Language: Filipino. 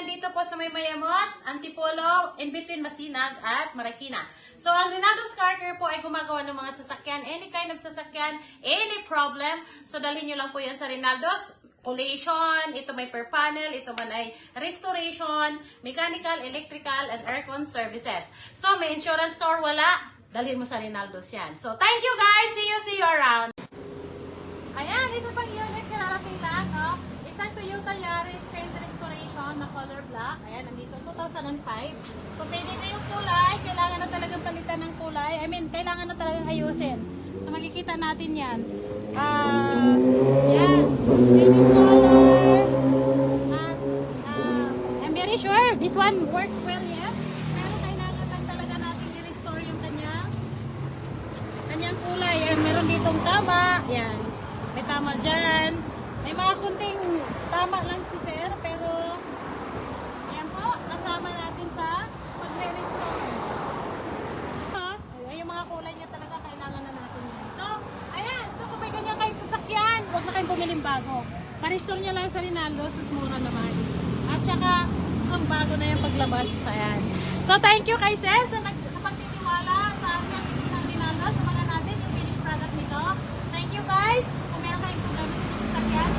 nandito po sa May Mayamot, Antipolo, in between Masinag at Marikina. So, ang Rinaldo's Car Care po ay gumagawa ng mga sasakyan, any kind of sasakyan, any problem. So, dalhin nyo lang po yan sa Rinaldo's. Collation, ito may per panel, ito man ay restoration, mechanical, electrical, and aircon services. So, may insurance ka or wala, dalhin mo sa Rinaldo's yan. So, thank you guys! See you around! Ayan, isa pang unit kararating lang, no? Isang Toyota Yaris paint restoration na color black. Ayan, nandito, 2005. So, pwede na yung kulay. Kailangan na talagang palitan ng kulay. I mean, kailangan na talagang ayusin. So, makikita natin yan. Yan. Painting color. At, I'm very sure this one works well, yes? Pero kailangan lang talaga natin i-restore yung kanyang kulay. Yan, meron ditong tama. Yan. May tama dyan. May mga kunting tama lang si sir, pero yan po, kasama natin sa pagre-restore. Yung mga kulay niya talaga kailangan na natin yan. So, ayan. So, kung may ganyan kayong sasakyan, huwag na kayong bumiling bago. Pa-restore nyo lang sa Rinaldo's, mas mura naman. At saka, ang bago na yung paglabas. Ayan. So, thank you kay sir sa pagtitiwala sa services ng Rinaldo's. Samahan natin yung finished product nito. Thank you guys. Kung meron kayong problema sa sasakyan,